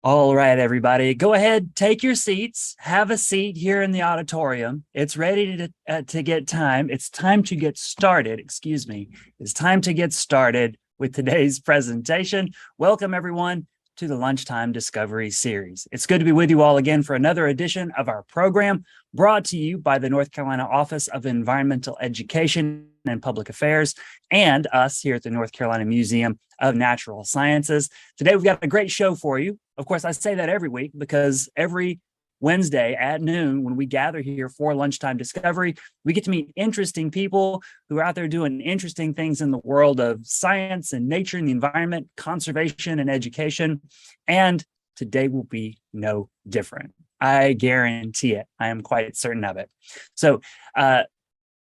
All right, everybody, go ahead, take your seats, have a seat here in the auditorium. It's ready to get time. It's time to get started. Excuse me. It's time to get started with today's presentation. Welcome, everyone, to the Lunchtime Discovery Series. It's good to be with you all again for another edition of our program brought to you by the North Carolina Office of Environmental Education and Public Affairs and us here at the North Carolina Museum of Natural Sciences. Today, we've got a great show for you. Of course, I say that every week because every Wednesday at noon, when we gather here for Lunchtime Discovery, we get to meet interesting people who are out there doing interesting things in the world of science and nature and the environment, conservation and education. And today will be no different. I guarantee it. I am quite certain of it. So,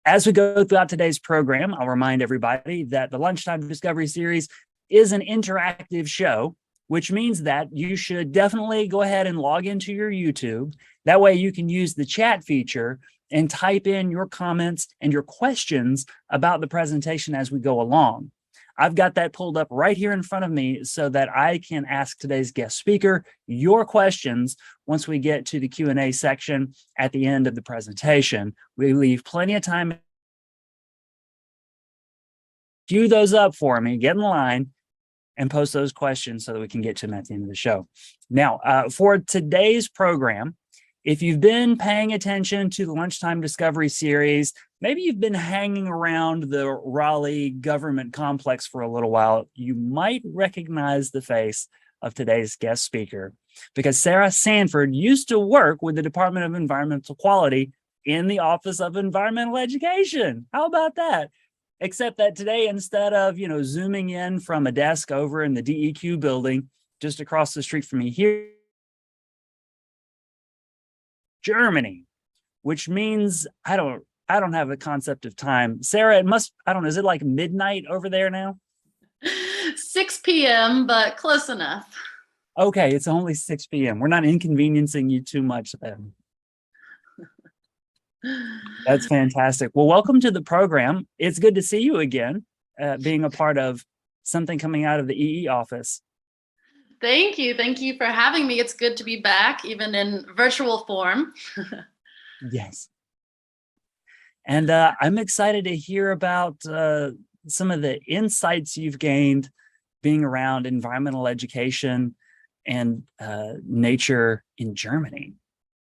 as we go throughout today's program, I'll remind everybody that the Lunchtime Discovery Series is an interactive show, which means that you should definitely go ahead and log into your YouTube. That way you can use the chat feature and type in your comments and your questions about the presentation as we go along. I've got that pulled up right here in front of me so that I can ask today's guest speaker your questions once we get to the Q&A section at the end of the presentation. We leave plenty of time. Queue those up for me, get in line, and post those questions so that we can get to them at the end of the show. Now, for today's program, if you've been paying attention to the Lunchtime Discovery Series, maybe you've been hanging around the Raleigh government complex for a little while, you might recognize the face of today's guest speaker, because Sarah Sanford used to work with the Department of Environmental Quality in the Office of Environmental Education. How about that? Except that today, instead of, zooming in from a desk over in the DEQ building, just across the street from me here, Germany, which means I don't have a concept of time. Sarah, it must, I don't know, is it like midnight over there now? 6 p.m., but close enough. Okay, it's only 6 p.m. We're not inconveniencing you too much then. That's fantastic. Well, welcome to the program. It's good to see you again, being a part of something coming out of the EE office. Thank you. Thank you for having me. It's good to be back, even in virtual form. Yes. And I'm excited to hear about some of the insights you've gained being around environmental education and nature in Germany.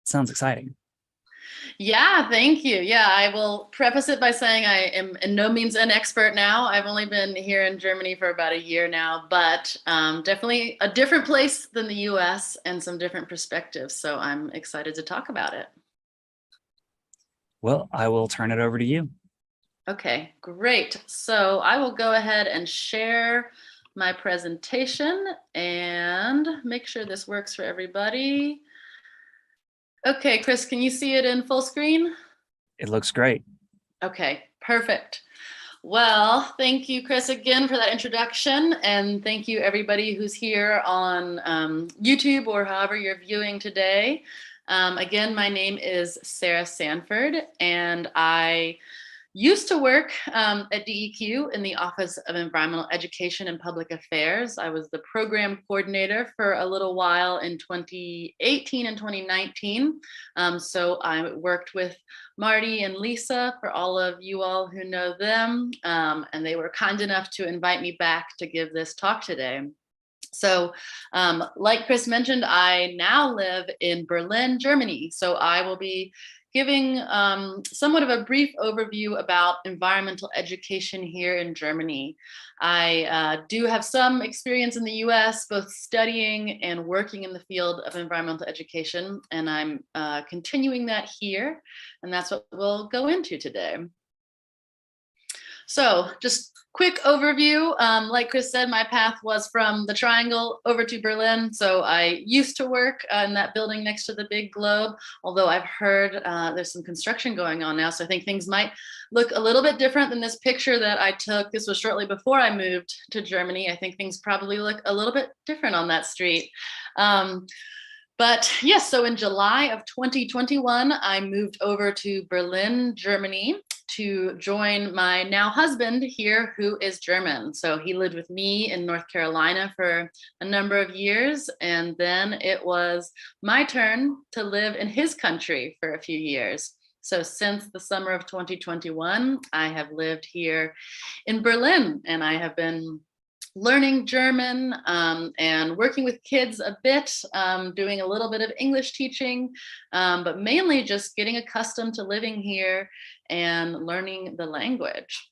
Sounds exciting. Yeah, thank you. Yeah, I will preface it by saying I am in no means an expert now. I've only been here in Germany for about a year now, but definitely a different place than the US and some different perspectives. So I'm excited to talk about it. Well, I will turn it over to you. Okay, great. So I will go ahead and share my presentation and make sure this works for everybody. Okay, Chris, can you see it in full screen? It looks great. Okay, perfect. Well, thank you, Chris, again for that introduction. And thank you, everybody who's here on YouTube or however you're viewing today. Again, my name is Sarah Sanford, and I used to work at DEQ in the Office of Environmental Education and Public Affairs. I was the program coordinator for a little while in 2018 and 2019. So I worked with Marty and Lisa, for all of you all who know them, and they were kind enough to invite me back to give this talk today. So like Chris mentioned, I now live in Berlin, Germany. So I will be giving somewhat of a brief overview about environmental education here in Germany. I do have some experience in the US, both studying and working in the field of environmental education, and I'm continuing that here, and that's what we'll go into today. So just quick overview. Like Chris said, my path was from the Triangle over to Berlin. So I used to work in that building next to the big globe, although I've heard there's some construction going on now. So I think things might look a little bit different than this picture that I took. This was shortly before I moved to Germany. I think things probably look a little bit different on that street. But yes, so in July of 2021, I moved over to Berlin, Germany, to join my now husband here, who is German. So he lived with me in North Carolina for a number of years. And then it was my turn to live in his country for a few years. So since the summer of 2021, I have lived here in Berlin, and I have been learning German and working with kids a bit, doing a little bit of English teaching, but mainly just getting accustomed to living here and learning the language.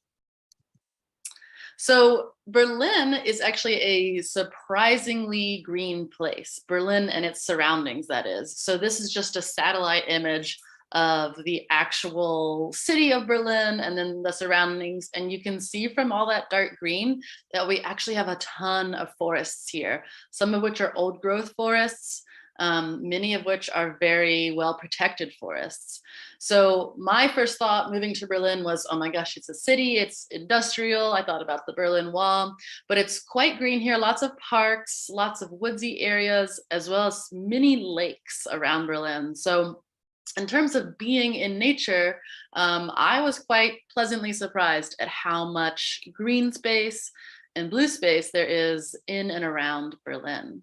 So Berlin is actually a surprisingly green place. Berlin and its surroundings, that is. So this is just a satellite image of the actual city of Berlin and then the surroundings. And you can see from all that dark green that we actually have a ton of forests here, some of which are old growth forests, many of which are very well protected forests. So my first thought moving to Berlin was, oh my gosh, it's a city, it's industrial. I thought about the Berlin Wall, but it's quite green here, lots of parks, lots of woodsy areas, as well as many lakes around Berlin. So in terms of being in nature, I was quite pleasantly surprised at how much green space and blue space there is in and around Berlin.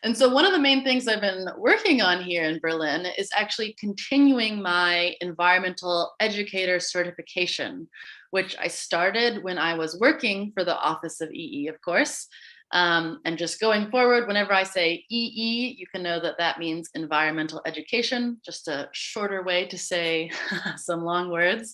And so one of the main things I've been working on here in Berlin is actually continuing my environmental educator certification, which I started when I was working for the Office of EE, of course. And just going forward, whenever I say EE, you can know that that means environmental education, just a shorter way to say some long words.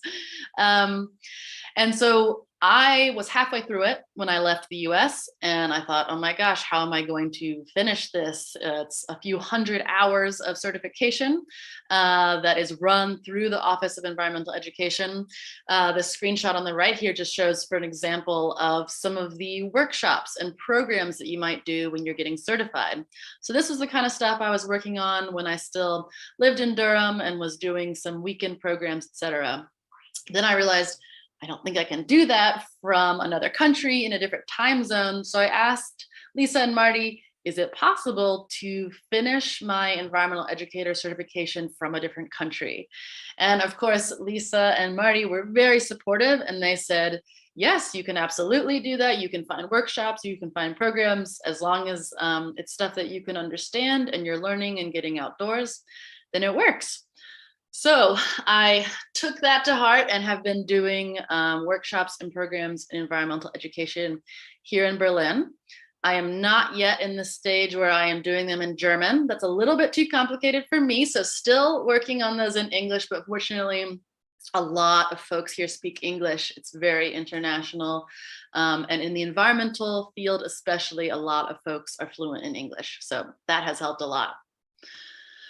And so I was halfway through it when I left the US, and I thought, oh my gosh, how am I going to finish this? It's a few hundred hours of certification that is run through the Office of Environmental Education. The screenshot on the right here just shows for an example of some of the workshops and programs that you might do when you're getting certified. So this was the kind of stuff I was working on when I still lived in Durham and was doing some weekend programs, etc. Then I realized, I don't think I can do that from another country in a different time zone. So I asked Lisa and Marty, is it possible to finish my environmental educator certification from a different country? And of course, Lisa and Marty were very supportive, and they said, yes, you can absolutely do that. You can find workshops, you can find programs, as long as it's stuff that you can understand and you're learning and getting outdoors, then it works. So I took that to heart and have been doing workshops and programs in environmental education here in Berlin. I am not yet in the stage where I am doing them in German. That's a little bit too complicated for me. So still working on those in English, but fortunately, a lot of folks here speak English. It's very international. And in the environmental field, especially, a lot of folks are fluent in English. So that has helped a lot.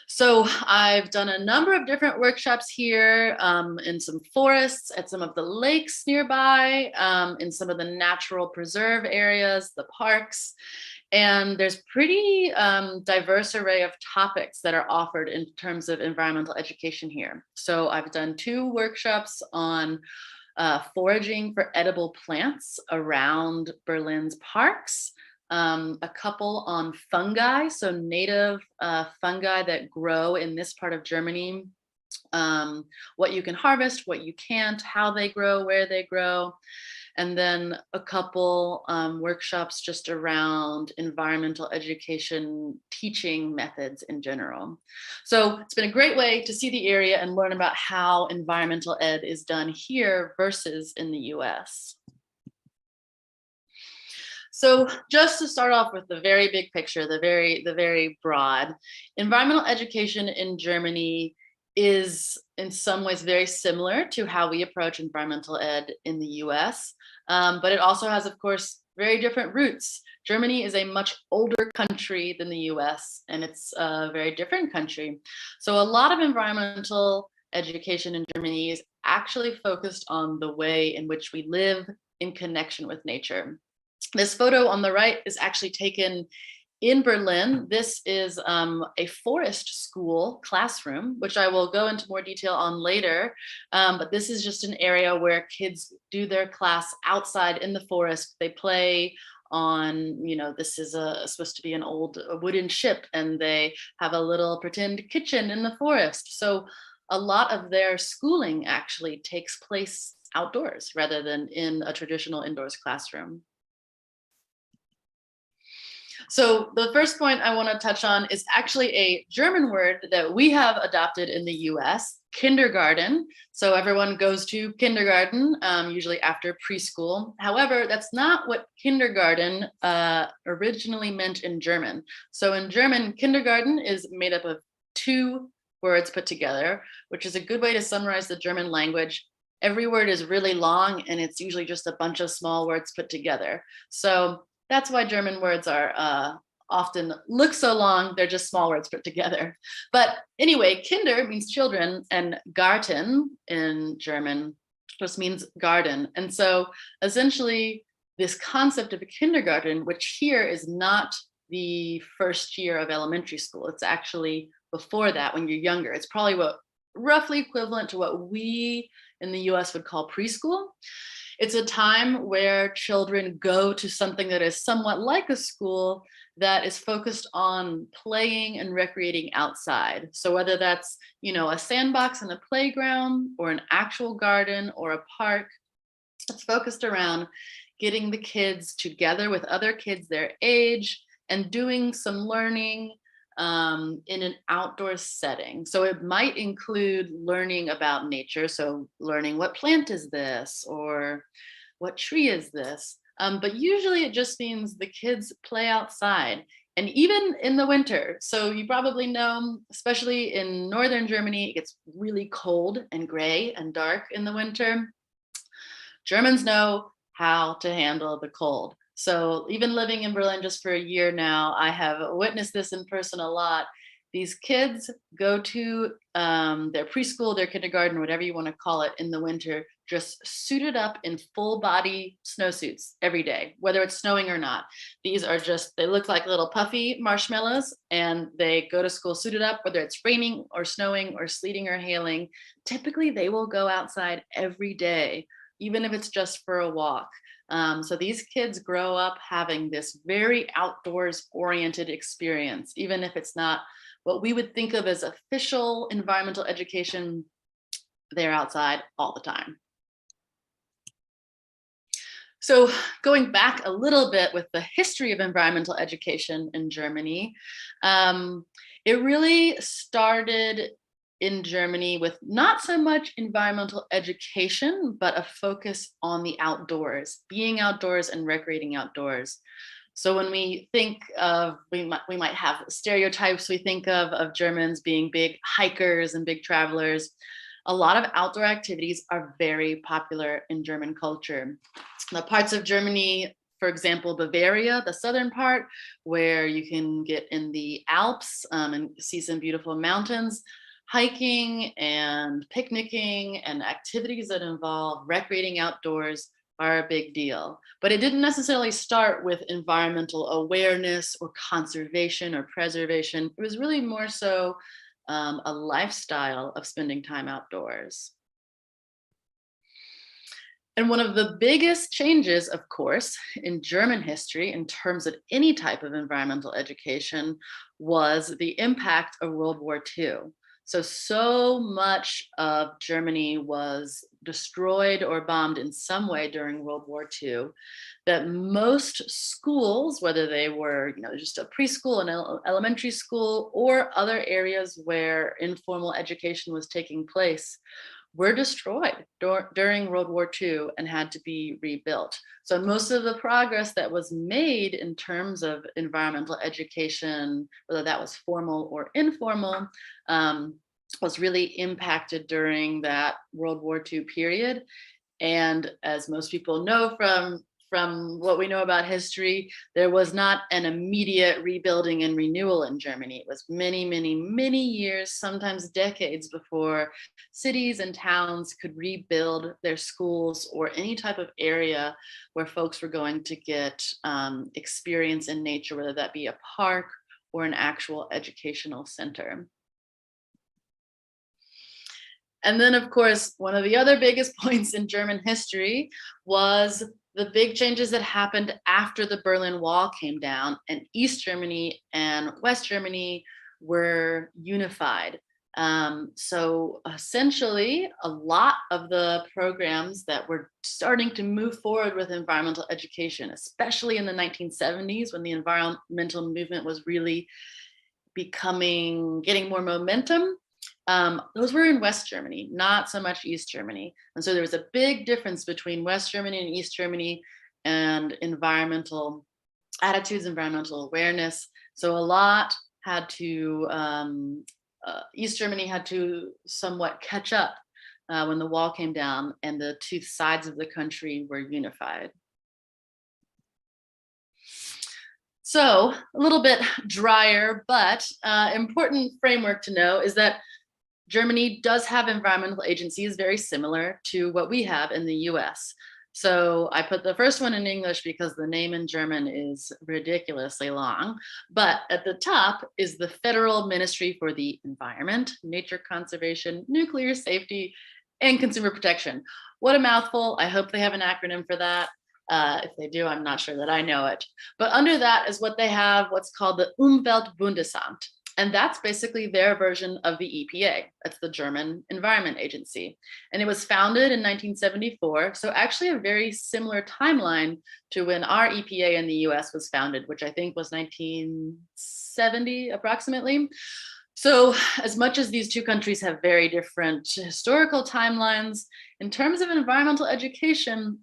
So I've done a number of different workshops here in some forests, at some of the lakes nearby, in some of the natural preserve areas, the parks. And there's pretty diverse array of topics that are offered in terms of environmental education here. So I've done 2 workshops on foraging for edible plants around Berlin's parks. A couple on fungi, so native fungi that grow in this part of Germany, what you can harvest, what you can't, how they grow, where they grow, and then a couple workshops just around environmental education teaching methods in general. So it's been a great way to see the area and learn about how environmental ed is done here versus in the US. So just to start off with the very big picture, the very broad, environmental education in Germany is in some ways very similar to how we approach environmental ed in the US, but it also has, of course, very different roots. Germany is a much older country than the US, and it's a very different country. So a lot of environmental education in Germany is actually focused on the way in which we live in connection with nature. This photo on the right is actually taken in Berlin. This is a forest school classroom, which I will go into more detail on later. But this is just an area where kids do their class outside in the forest. They play on, this is supposed to be an old wooden ship, and they have a little pretend kitchen in the forest. So a lot of their schooling actually takes place outdoors rather than in a traditional indoors classroom. So the first point I want to touch on is actually a German word that we have adopted in the US, kindergarten. So everyone goes to kindergarten, usually after preschool. However, that's not what kindergarten originally meant in German. So in German, kindergarten is made up of two words put together, which is a good way to summarize the German language. Every word is really long, and it's usually just a bunch of small words put together. So that's why German words are often look so long, they're just small words put together. But anyway, Kinder means children, and Garten in German just means garden. And so essentially this concept of a kindergarten, which here is not the first year of elementary school, it's actually before that when you're younger. It's probably roughly equivalent to what we in the US would call preschool. It's a time where children go to something that is somewhat like a school that is focused on playing and recreating outside. So whether that's, a sandbox and a playground or an actual garden or a park, it's focused around getting the kids together with other kids their age and doing some learning in an outdoor setting. So it might include learning about nature. So learning what plant is this or what tree is this. But usually it just means the kids play outside, and even in the winter. So you probably know, especially in northern Germany, it gets really cold and gray and dark in the winter. Germans know how to handle the cold. So even living in Berlin just for a year now, I have witnessed this in person a lot. These kids go to their preschool, their kindergarten, whatever you want to call it, in the winter, just suited up in full body snowsuits every day, whether it's snowing or not. These are they look like little puffy marshmallows, and they go to school suited up, whether it's raining or snowing or sleeting or hailing. Typically, they will go outside every day, even if it's just for a walk. So these kids grow up having this very outdoors oriented experience, even if it's not what we would think of as official environmental education. They're outside all the time. So going back a little bit with the history of environmental education in Germany, it really started in Germany with not so much environmental education, but a focus on the outdoors, being outdoors and recreating outdoors. So when we think of, we might have stereotypes we think of Germans being big hikers and big travelers. A lot of outdoor activities are very popular in German culture. The parts of Germany, for example, Bavaria, the southern part, where you can get in the Alps and see some beautiful mountains, hiking and picnicking and activities that involve recreating outdoors are a big deal. But it didn't necessarily start with environmental awareness or conservation or preservation. It was really more so a lifestyle of spending time outdoors. And one of the biggest changes, of course, in German history in terms of any type of environmental education was the impact of World War II. So much of Germany was destroyed or bombed in some way during World War II that most schools, whether they were just a preschool, an elementary school, or other areas where informal education was taking place, were destroyed during World War II and had to be rebuilt. So most of the progress that was made in terms of environmental education, whether that was formal or informal, was really impacted during that World War II period. And as most people know from what we know about history, there was not an immediate rebuilding and renewal in Germany. It was many, many, many years, sometimes decades, before cities and towns could rebuild their schools or any type of area where folks were going to get experience in nature, whether that be a park or an actual educational center. And then, of course, one of the other biggest points in German history was the big changes that happened after the Berlin Wall came down and East Germany and West Germany were unified. So essentially, a lot of the programs that were starting to move forward with environmental education, especially in the 1970s when the environmental movement was really getting more momentum, those were in West Germany, not so much East Germany. And so there was a big difference between West Germany and East Germany and environmental attitudes, environmental awareness. So a lot had to, East Germany had to somewhat catch up when the wall came down and the two sides of the country were unified. So a little bit drier, but important framework to know is that Germany does have environmental agencies very similar to what we have in the US. So I put the first one in English because the name in German is ridiculously long, but at the top is the Federal Ministry for the Environment, Nature Conservation, Nuclear Safety, and Consumer Protection. What a mouthful. I hope they have an acronym for that. If they do, I'm not sure that I know it. But under that is what they have, what's called the Umweltbundesamt. And that's basically their version of the EPA. That's the German Environment Agency. And it was founded in 1974. So actually a very similar timeline to when our EPA in the US was founded, which I think was 1970 approximately. So as much as these two countries have very different historical timelines, in terms of environmental education,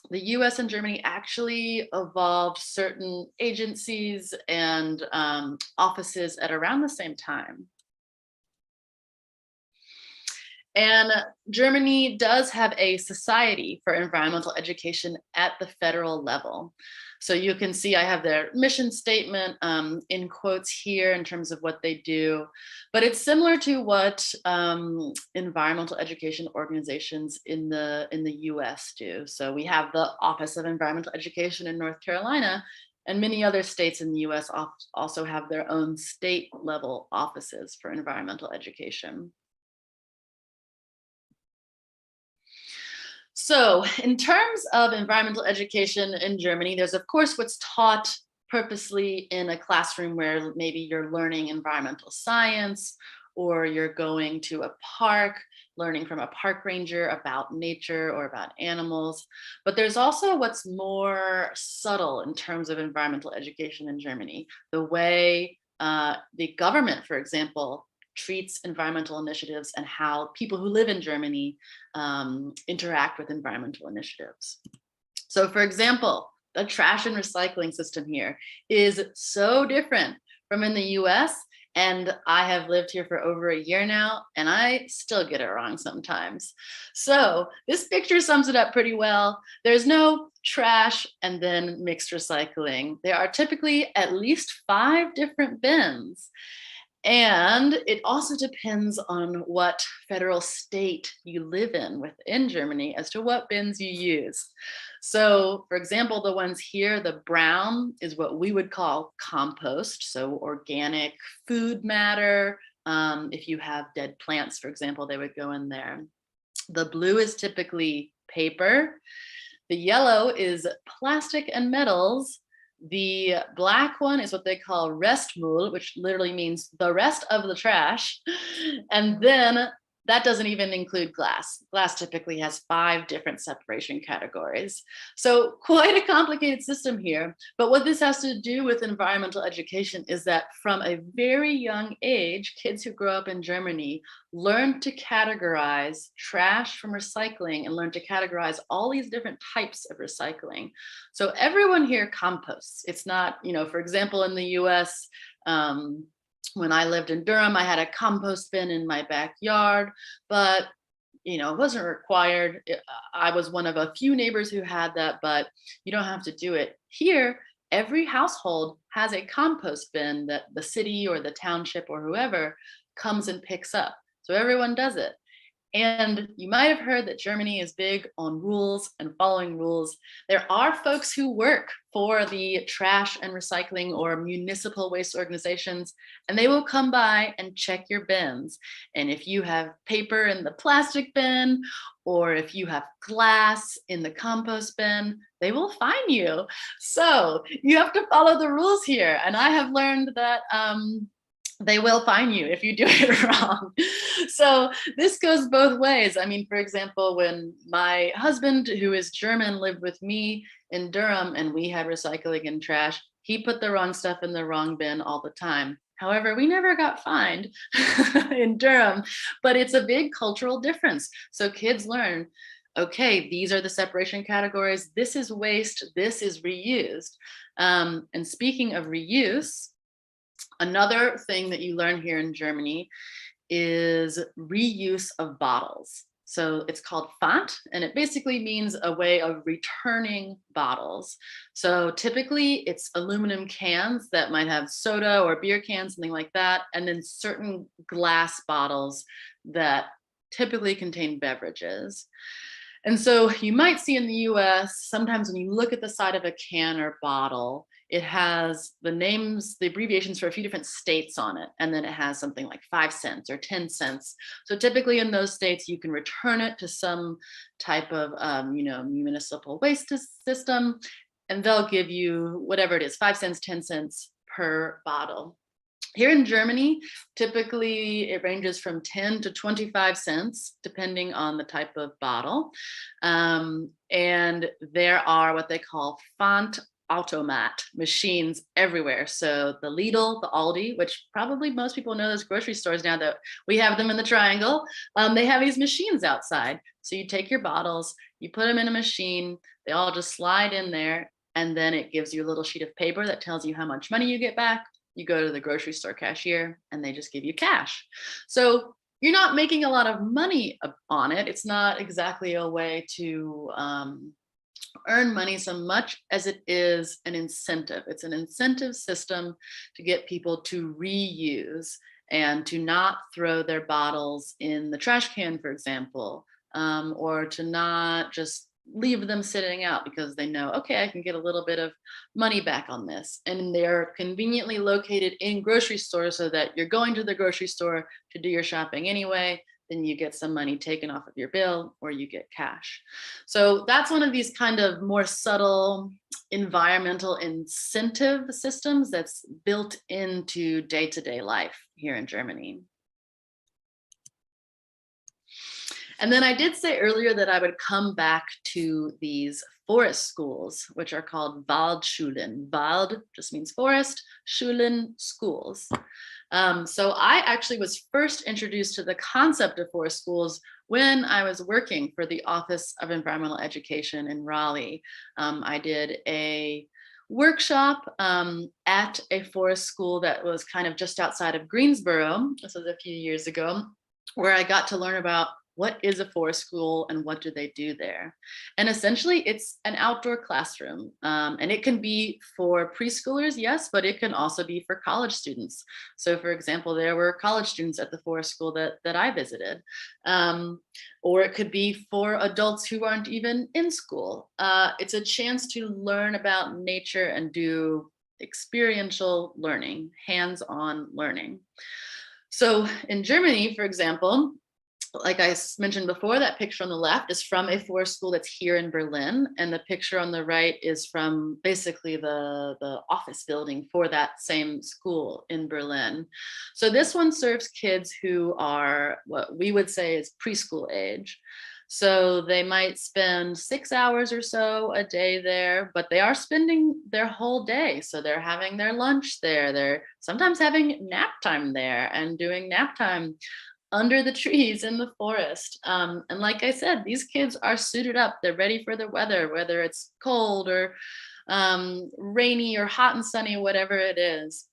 the US and Germany actually evolved certain agencies and offices at around the same time. And Germany does have a society for environmental education at the federal level. So you can see I have their mission statement in quotes here in terms of what they do, but it's similar to what environmental education organizations in the US do. So we have the Office of Environmental Education in North Carolina, and many other states in the US also have their own state level offices for environmental education. So in terms of environmental education in Germany, there's of course what's taught purposely in a classroom where maybe you're learning environmental science, or you're going to a park, learning from a park ranger about nature or about animals. But there's also what's more subtle in terms of environmental education in Germany. The way the government, for example, treats environmental initiatives and how people who live in Germany interact with environmental initiatives. So for example, the trash and recycling system here is so different from in the US, and I have lived here for over a year now, and I still get it wrong sometimes. So this picture sums it up pretty well. There's no trash and then mixed recycling. There are typically at least 5 different bins. And it also depends on what federal state you live in within Germany as to what bins you use. So for example, the ones here, the brown is what we would call compost, so organic food matter. If you have dead plants, for example, they would go in there. The blue is typically paper. The yellow is plastic and metals. The black one is what they call Restmüll, which literally means the rest of the trash. And then that doesn't even include glass. Glass typically has 5 different separation categories. So quite a complicated system here. But what this has to do with environmental education is that from a very young age, kids who grow up in Germany learn to categorize trash from recycling and learn to categorize all these different types of recycling. So everyone here composts. It's not, for example, in the US, when I lived in Durham, I had a compost bin in my backyard, but it wasn't required. I was one of a few neighbors who had that, but you don't have to do it. Here, every household has a compost bin that the city or the township or whoever comes and picks up. So everyone does it. And you might have heard that Germany is big on rules and following rules. There are folks who work for the trash and recycling or municipal waste organizations, and they will come by and check your bins. And if you have paper in the plastic bin, or if you have glass in the compost bin, they will fine you. So you have to follow the rules here. And I have learned that they will fine you if you do it wrong. So this goes both ways. I mean, for example, when my husband, who is German, lived with me in Durham and we had recycling and trash, he put the wrong stuff in the wrong bin all the time. However, we never got fined in Durham, but it's a big cultural difference. So kids learn, okay, these are the separation categories. This is waste, this is reused. And speaking of reuse, another thing that you learn here in Germany is reuse of bottles. So it's called Pfand, and it basically means a way of returning bottles. So typically it's aluminum cans that might have soda or beer cans, something like that, and then certain glass bottles that typically contain beverages. And so you might see in the US, sometimes when you look at the side of a can or bottle, it has the names, the abbreviations for a few different states on it. And then it has something like 5 cents or 10 cents. So typically in those states, you can return it to some type of, municipal waste system, and they'll give you whatever it is, 5 cents, 10 cents per bottle. Here in Germany, typically it ranges from 10 to 25 cents, depending on the type of bottle. And there are what they call Pfandautomat machines everywhere. So the Lidl, the Aldi, which probably most people know those grocery stores now that we have them in the triangle, they have these machines outside. So you take your bottles, you put them in a machine, they all just slide in there, and then it gives you a little sheet of paper that tells you how much money you get back. You go to the grocery store cashier and they just give you cash. So you're not making a lot of money on it. It's not exactly a way to earn money so much as it is an incentive. It's an incentive system to get people to reuse and to not throw their bottles in the trash can, for example, or to not just leave them sitting out because they know, okay, I can get a little bit of money back on this. And they're conveniently located in grocery stores so that you're going to the grocery store to do your shopping anyway, then you get some money taken off of your bill or you get cash. So that's one of these kind of more subtle environmental incentive systems that's built into day-to-day life here in Germany. And then I did say earlier that I would come back to these forest schools, which are called Waldschulen. Wald just means forest, Schulen, schools. So I actually was first introduced to the concept of forest schools when I was working for the Office of Environmental Education in Raleigh. I did a workshop at a forest school that was kind of just outside of Greensboro. This was a few years ago, where I got to learn about what is a forest school and what do they do there. And essentially it's an outdoor classroom, and it can be for preschoolers, yes, but it can also be for college students. So for example, there were college students at the forest school that I visited, or it could be for adults who aren't even in school. It's a chance to learn about nature and do experiential learning, hands-on learning. So in Germany, for example, like I mentioned before, that picture on the left is from a forest school that's here in Berlin. And the picture on the right is from basically the office building for that same school in Berlin. So this one serves kids who are what we would say is preschool age. So they might spend 6 hours or so a day there, but they are spending their whole day. So they're having their lunch there. They're sometimes having nap time there and doing nap time under the trees in the forest. And like I said, these kids are suited up. They're ready for the weather, whether it's cold or rainy or hot and sunny, whatever it is.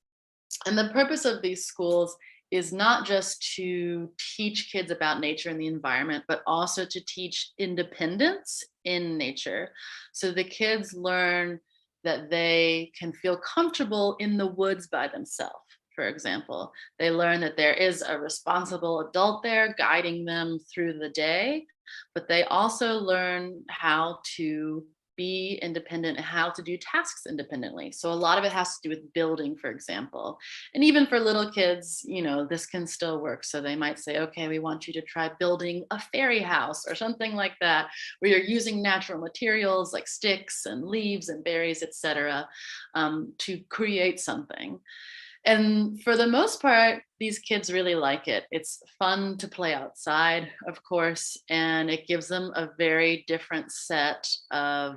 And the purpose of these schools is not just to teach kids about nature and the environment, but also to teach independence in nature. So the kids learn that they can feel comfortable in the woods by themselves. For example, they learn that there is a responsible adult there guiding them through the day, but they also learn how to be independent and how to do tasks independently. So a lot of it has to do with building, for example. And even for little kids, this can still work. So they might say, okay, we want you to try building a fairy house or something like that, where you're using natural materials like sticks and leaves and berries, etc., to create something. And for the most part, these kids really like it. It's fun to play outside, of course, and it gives them a very different set of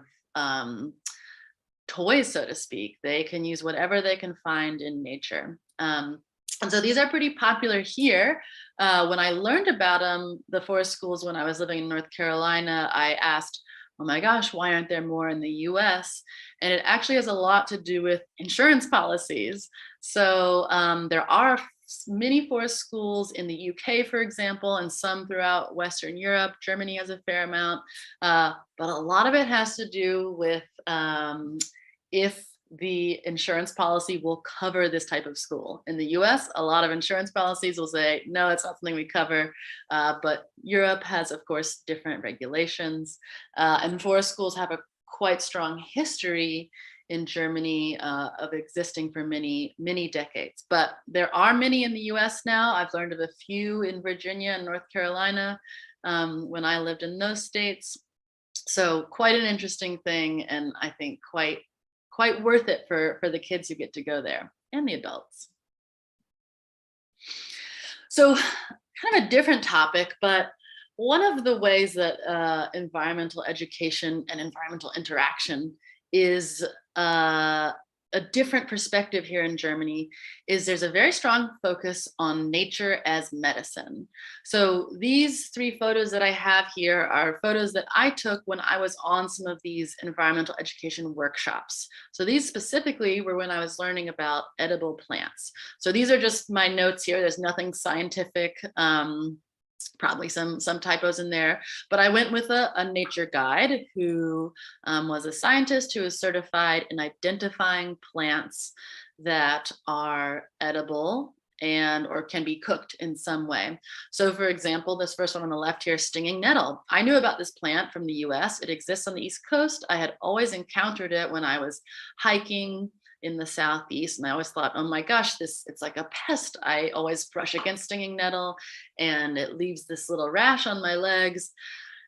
toys, so to speak. They can use whatever they can find in nature. And so these are pretty popular here. When I learned about them, the forest schools, when I was living in North Carolina, I asked, oh my gosh, why aren't there more in the US? And it actually has a lot to do with insurance policies. So there are many forest schools in the UK, for example, and some throughout Western Europe. Germany has a fair amount, but a lot of it has to do with if the insurance policy will cover this type of school. In the US, a lot of insurance policies will say, no, it's not something we cover. But Europe has, of course, different regulations. And forest schools have a quite strong history in Germany of existing for many, many decades. But there are many in the US now. I've learned of a few in Virginia and North Carolina when I lived in those states. So quite an interesting thing, and I think quite worth it for the kids who get to go there and the adults. So kind of a different topic, but one of the ways that environmental education and environmental interaction is a different perspective here in Germany is there's a very strong focus on nature as medicine. So these 3 photos that I have here are photos that I took when I was on some of these environmental education workshops. So these specifically were when I was learning about edible plants. So these are just my notes here. There's nothing scientific. Probably some typos in there, but I went with a nature guide who was a scientist who is certified in identifying plants that are edible and or can be cooked in some way. So for example, this first one on the left here, stinging nettle. I knew about this plant from the US. It exists on the East Coast. I had always encountered it when I was hiking in the Southeast. And I always thought, oh my gosh, it's like a pest. I always brush against stinging nettle and it leaves this little rash on my legs.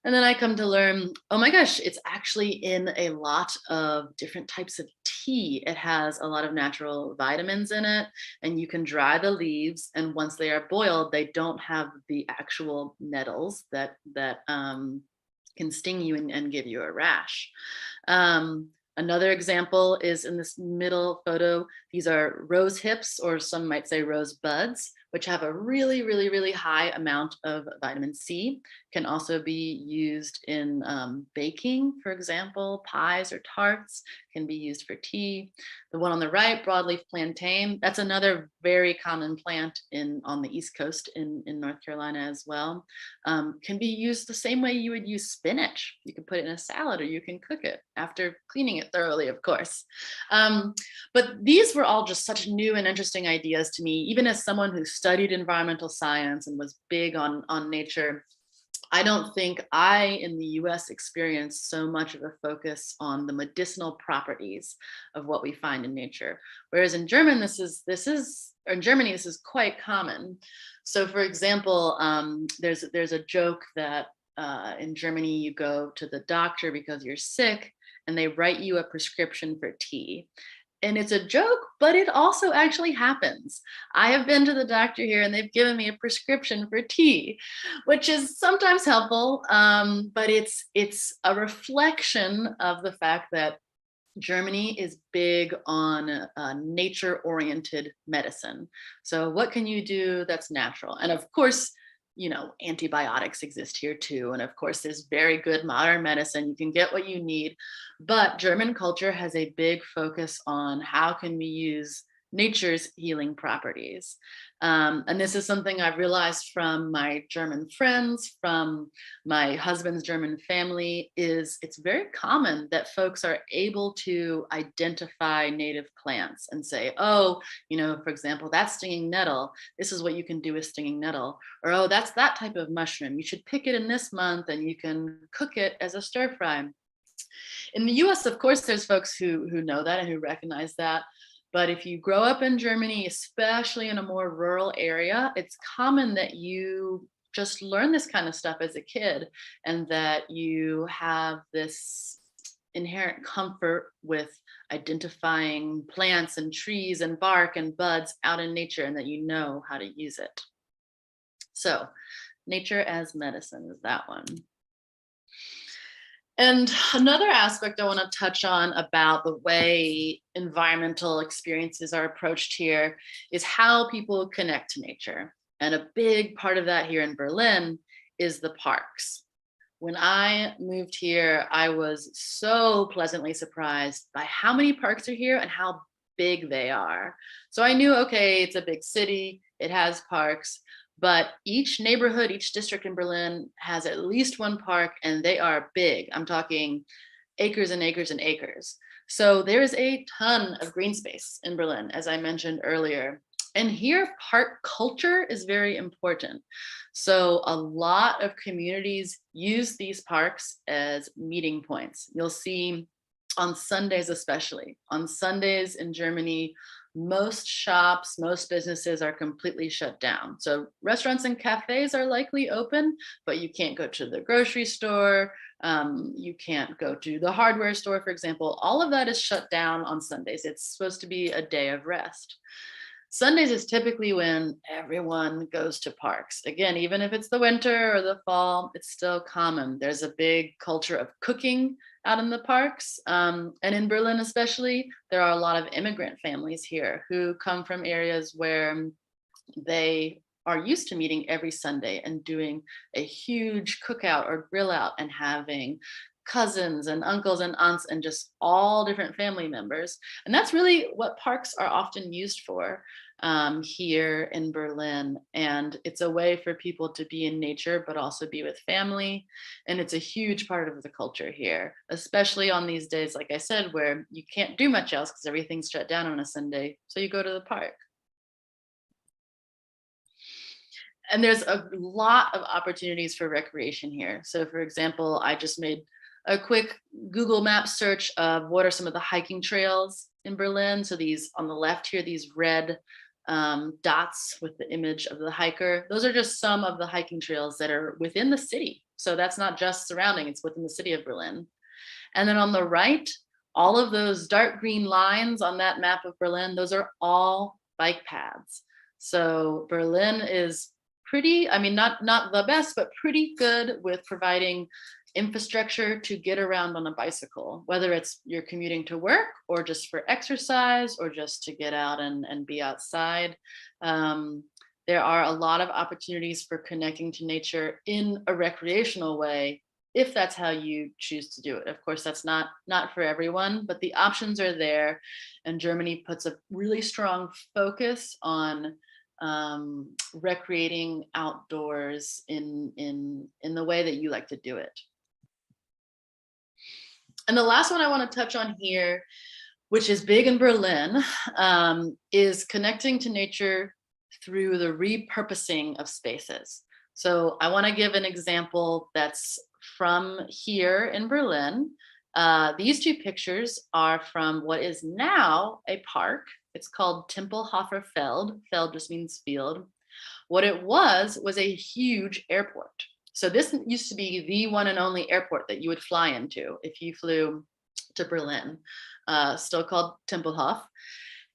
And then I come to learn, oh my gosh, it's actually in a lot of different types of tea. It has a lot of natural vitamins in it, and you can dry the leaves. And once they are boiled, they don't have the actual nettles that can sting you and give you a rash. Another example is in this middle photo. These are rose hips, or some might say rose buds, which have a really, really, really high amount of vitamin C. Can also be used in baking, for example, pies or tarts, can be used for tea. The one on the right, broadleaf plantain, that's another very common plant on the East Coast in North Carolina as well. Can be used the same way you would use spinach. You can put it in a salad or you can cook it after cleaning it thoroughly, of course. But these were all just such new and interesting ideas to me, even as someone who studied environmental science and was big on nature. I don't think I, in the US, experienced so much of a focus on the medicinal properties of what we find in nature. Whereas in Germany, this is quite common. So for example, there's a joke that in Germany, you go to the doctor because you're sick and they write you a prescription for tea. And it's a joke, but it also actually happens. I have been to the doctor here and they've given me a prescription for tea, which is sometimes helpful, but it's a reflection of the fact that Germany is big on nature-oriented medicine. So what can you do that's natural? And of course, antibiotics exist here too. And of course, there's very good modern medicine. You can get what you need. But German culture has a big focus on how can we use nature's healing properties. And this is something I've realized from my German friends, from my husband's German family, is it's very common that folks are able to identify native plants and say, oh, for example, that's stinging nettle. This is what you can do with stinging nettle. Or, oh, that's that type of mushroom. You should pick it in this month and you can cook it as a stir fry. In the US, of course, there's folks who know that and who recognize that. But if you grow up in Germany, especially in a more rural area, it's common that you just learn this kind of stuff as a kid and that you have this inherent comfort with identifying plants and trees and bark and buds out in nature, and that you know how to use it. So nature as medicine is that one. And another aspect I want to touch on about the way environmental experiences are approached here is how people connect to nature. And a big part of that here in Berlin is the parks. When I moved here, I was so pleasantly surprised by how many parks are here and how big they are. So I knew, okay, it's a big city, it has parks, but each neighborhood, each district in Berlin has at least one park, and they are big. I'm talking acres and acres and acres. So there is a ton of green space in Berlin, as I mentioned earlier. And here, park culture is very important. So a lot of communities use these parks as meeting points. You'll see on Sundays, especially. On Sundays in Germany, most shops, most businesses are completely shut down. So restaurants and cafes are likely open, but you can't go to the grocery store. You can't go to the hardware store, for example. All of that is shut down on Sundays. It's supposed to be a day of rest. Sundays is typically when everyone goes to parks. Again, even if it's the winter or the fall, it's still common. There's a big culture of cooking out in the parks. And in Berlin especially, there are a lot of immigrant families here who come from areas where they are used to meeting every Sunday and doing a huge cookout or grill out and having cousins and uncles and aunts and just all different family members. And that's really what parks are often used for here in Berlin. And it's a way for people to be in nature, but also be with family. And it's a huge part of the culture here, especially on these days, like I said, where you can't do much else because everything's shut down on a Sunday. So you go to the park. And there's a lot of opportunities for recreation here. So for example, I just made a quick Google Maps search of what are some of the hiking trails in Berlin. So these on the left here, these red dots with the image of the hiker, those are just some of the hiking trails that are within the city. So that's not just surrounding, it's within the city of Berlin. And then on the right, all of those dark green lines on that map of Berlin, those are all bike paths. So Berlin is pretty, I mean, not the best, but pretty good with providing infrastructure to get around on a bicycle, whether it's you're commuting to work or just for exercise or just to get out and be outside. There are a lot of opportunities for connecting to nature in a recreational way, if that's how you choose to do it. Of course, that's not for everyone, but the options are there. And Germany puts a really strong focus on recreating outdoors in the way that you like to do it. And the last one I want to touch on here, which is big in Berlin, is connecting to nature through the repurposing of spaces. So I want to give an example that's from here in Berlin. These two pictures are from what is now a park. It's called Tempelhofer Feld. Feld just means field. What it was a huge airport. So this used to be the one and only airport that you would fly into if you flew to Berlin, still called Tempelhof.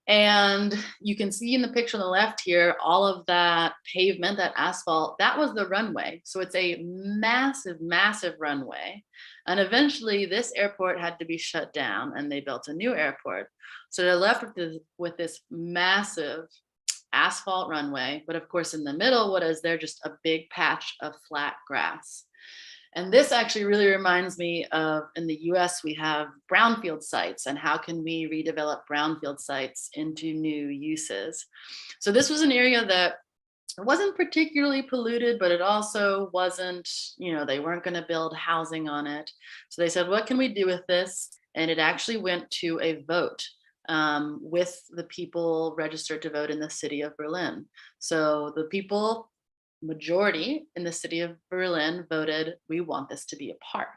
And you can see in the picture on the left here, all of that pavement, that asphalt, that was the runway. So it's a massive, massive runway. And eventually this airport had to be shut down and they built a new airport. So they're left with this massive asphalt runway, but of course in the middle, what is there? Just a big patch of flat grass. And this actually really reminds me of, in the US, we have brownfield sites, and how can we redevelop brownfield sites into new uses? So this was an area that wasn't particularly polluted, but it also wasn't, they weren't going to build housing on it. So they said, what can we do with this? And it actually went to a vote with the people registered to vote in the city of Berlin. So the people, majority in the city of Berlin, voted, we want this to be a park.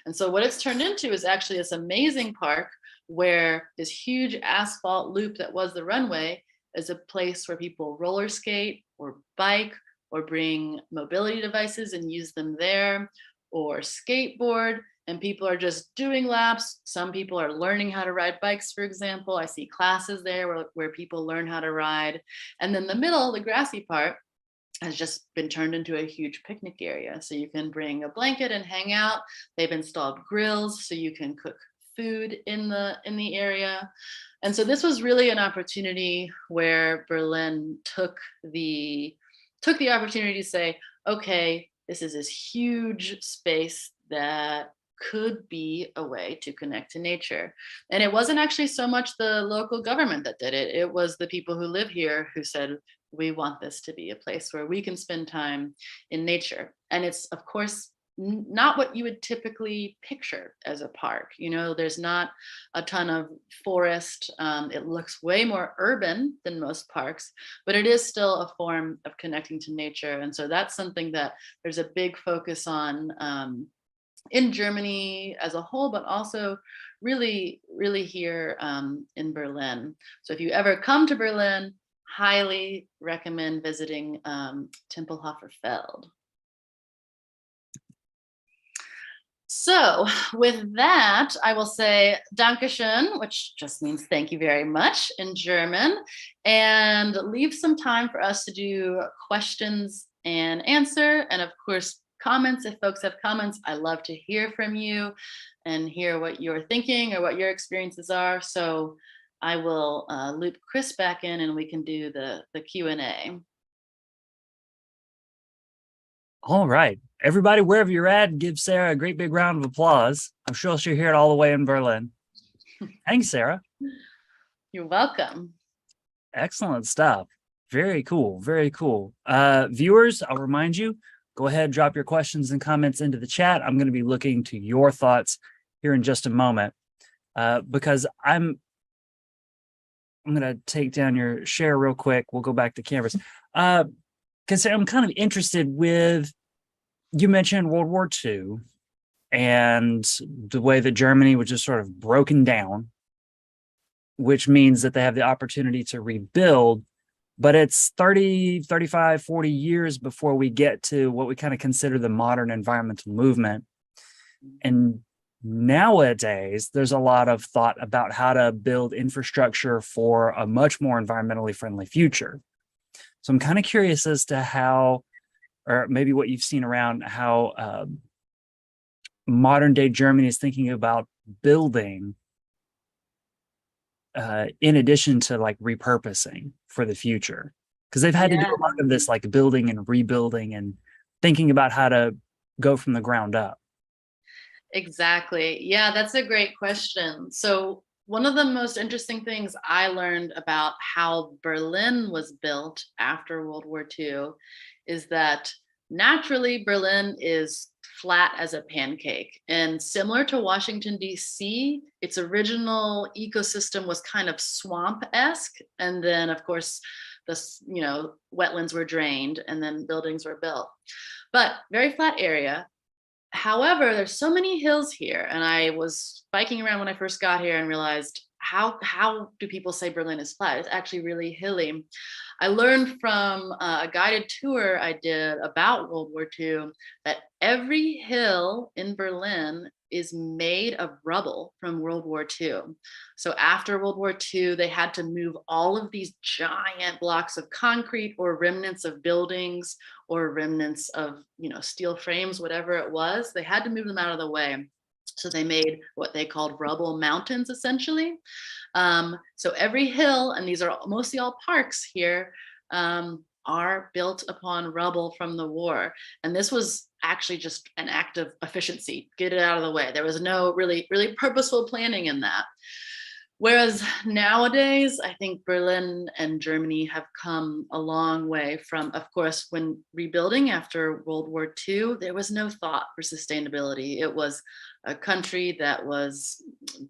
And so what it's turned into is actually this amazing park where this huge asphalt loop that was the runway is a place where people roller skate or bike or bring mobility devices and use them there, or skateboard. and people are just doing laps. Some people are learning how to ride bikes, for example. I see classes there where people learn how to ride. And then the middle, the grassy part, has just been turned into a huge picnic area. So you can bring a blanket and hang out. They've installed grills so you can cook food in the area. And so this was really an opportunity where Berlin took the opportunity to say, okay, this is this huge space that could be a way to connect to nature. And it wasn't actually so much the local government that did it. It was the people who live here who said, we want this to be a place where we can spend time in nature. And it's, of course, not what you would typically picture as a park. You know, there's not a ton of forest. It looks way more urban than most parks, but it is still a form of connecting to nature. And so that's something that there's a big focus on in Germany as a whole, but also really, really here in Berlin. So if you ever come to Berlin, highly recommend visiting Tempelhofer Feld. So with that, I will say Dankeschön, which just means thank you very much in German, and leave some time for us to do questions and answer. And of course, comments. If folks have comments, I love to hear from you and hear what you're thinking or what your experiences are. So I will loop Chris back in and we can do the Q&A. All right. Everybody, wherever you're at, give Sarah a great big round of applause. I'm sure she'll hear it all the way in Berlin. Thanks, Sarah. You're welcome. Excellent stuff. Very cool. Very cool. Viewers, I'll remind you, go ahead, drop your questions and comments into the chat. I'm going to be looking to your thoughts here in just a moment because I'm going to take down your share real quick. We'll go back to cameras. Because I'm kind of interested with, you mentioned World War II and the way that Germany was just sort of broken down, which means that they have the opportunity to rebuild, but it's 30, 35, 40 years before we get to what we kind of consider the modern environmental movement. And nowadays, there's a lot of thought about how to build infrastructure for a much more environmentally friendly future. So I'm kind of curious as to how, or maybe what you've seen around how modern day Germany is thinking about building in addition to like repurposing for the future. Because they've had to do a lot of this like building and rebuilding and thinking about how to go from the ground up. Exactly. Yeah, that's a great question. So one of the most interesting things I learned about how Berlin was built after World War II is that naturally Berlin is flat as a pancake. And similar to Washington, D.C., its original ecosystem was kind of swamp-esque. And then, of course, wetlands were drained and then buildings were built. But very flat area. However, there's so many hills here, and I was biking around when I first got here and realized how do people say Berlin is flat? It's actually really hilly. I learned from a guided tour I did about World War II that every hill in Berlin is made of rubble from World War II. So after World War II, they had to move all of these giant blocks of concrete or remnants of buildings or remnants of, steel frames, whatever it was. They had to move them out of the way. So they made what they called Rubble Mountains, essentially. So every hill, and these are mostly all parks here, are built upon rubble from the war. And this was actually just an act of efficiency, get it out of the way. There was no really purposeful planning in that. Whereas nowadays, I think Berlin and Germany have come a long way from, of course, when rebuilding after World War II, there was no thought for sustainability. It was a country that was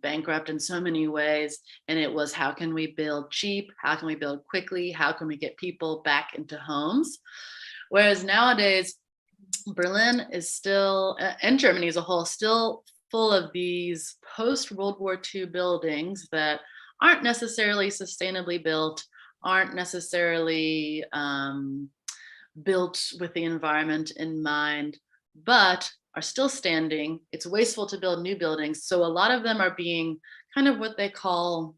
bankrupt in so many ways. And it was, how can we build cheap? How can we build quickly? How can we get people back into homes? Whereas nowadays, Berlin is still, and Germany as a whole, still full of these post-World War II buildings that aren't necessarily sustainably built, aren't necessarily built with the environment in mind, but are still standing. It's wasteful to build new buildings. So a lot of them are being kind of what they call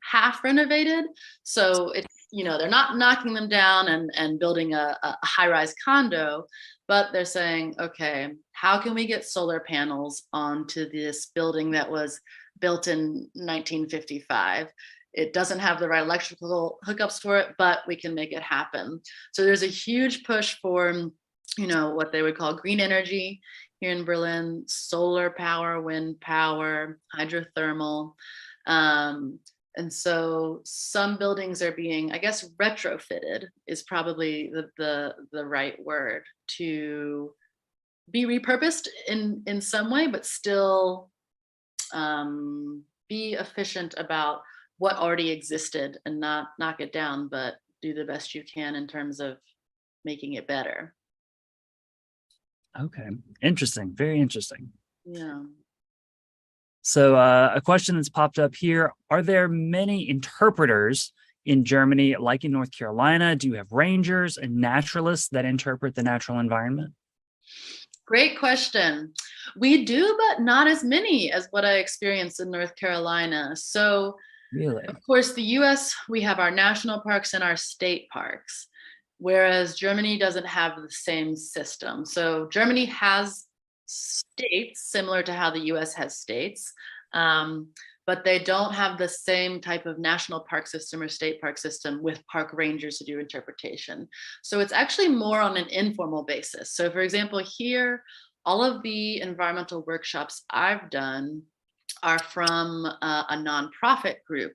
half renovated. So it's, they're not knocking them down and building a high-rise condo, but they're saying, okay, how can we get solar panels onto this building that was built in 1955? It doesn't have the right electrical hookups for it, but we can make it happen. So there's a huge push for, what they would call green energy here in Berlin, solar power, wind power, hydrothermal. And so some buildings are being, I guess, retrofitted is probably the right word, to be repurposed in some way, but still be efficient about what already existed and not knock it down, but do the best you can in terms of making it better. Okay, interesting, very interesting. Yeah. So a question that's popped up here, are there many interpreters in Germany, like in North Carolina? Do you have rangers and naturalists that interpret the natural environment? Great question. We do, but not as many as what I experienced in North Carolina. So, really, of course, the US, we have our national parks and our state parks, whereas Germany doesn't have the same system. So Germany has states similar to how the US has states, but they don't have the same type of national park system or state park system with park rangers to do interpretation. So it's actually more on an informal basis. So for example, here, all of the environmental workshops I've done are from a nonprofit group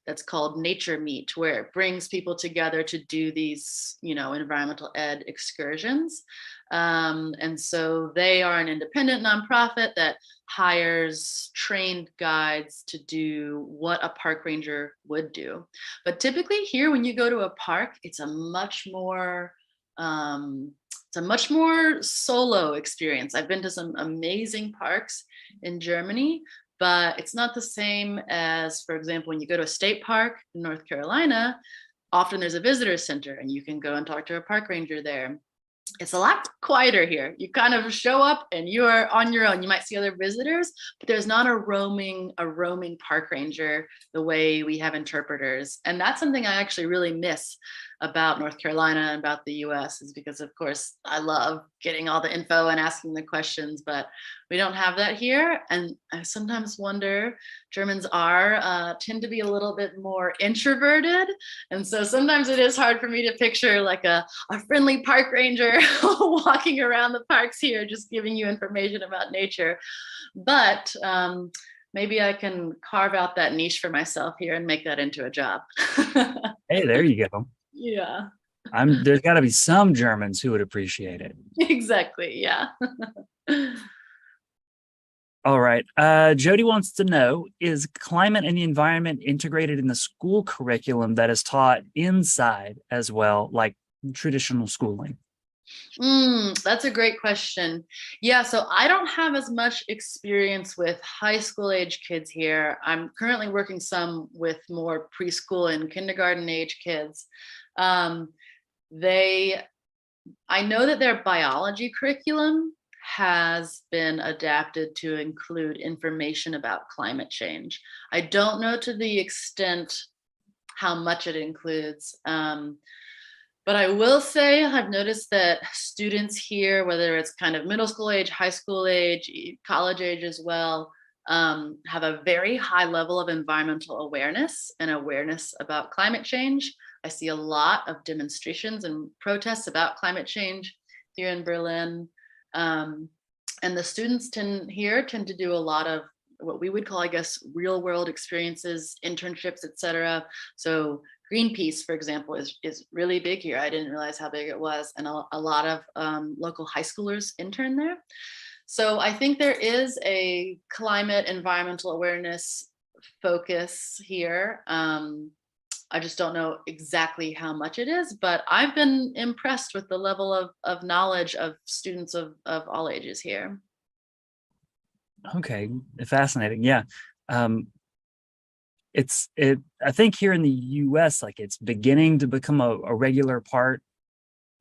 that's called Nature Meet, where it brings people together to do these, environmental ed excursions. And so they are an independent nonprofit that hires trained guides to do what a park ranger would do. But typically here, when you go to a park, it's a much more solo experience. I've been to some amazing parks in Germany, but it's not the same as, for example, when you go to a state park in North Carolina, often there's a visitor center and you can go and talk to a park ranger there. It's a lot quieter here. You kind of show up and you are on your own. You might see other visitors, but there's not a roaming park ranger the way we have interpreters. And that's something I actually really miss about North Carolina and about the US, is because, of course, I love getting all the info and asking the questions, but we don't have that here. And I sometimes wonder, Germans tend to be a little bit more introverted. And so sometimes it is hard for me to picture like a friendly park ranger walking around the parks here, just giving you information about nature. But maybe I can carve out that niche for myself here and make that into a job. Hey, there you go. Yeah. There's got to be some Germans who would appreciate it. Exactly. Yeah. All right. Jody wants to know, is climate and the environment integrated in the school curriculum that is taught inside as well, like traditional schooling? That's a great question. Yeah, so I don't have as much experience with high school age kids here. I'm currently working some with more preschool and kindergarten age kids. I know that their biology curriculum has been adapted to include information about climate change. I don't know to the extent how much it includes. But I will say I've noticed that students here, whether it's kind of middle school age, high school age, college age as well, have a very high level of environmental awareness and awareness about climate change. I see a lot of demonstrations and protests about climate change here in Berlin. And the students tend to do a lot of what we would call, I guess, real world experiences, internships, etc. So Greenpeace, for example, is really big here. I didn't realize how big it was. And a lot of local high schoolers intern there. So I think there is a climate environmental awareness focus here. I just don't know exactly how much it is, but I've been impressed with the level of knowledge of students of all ages here. Okay, fascinating. Yeah. I think here in the US, like it's beginning to become a regular part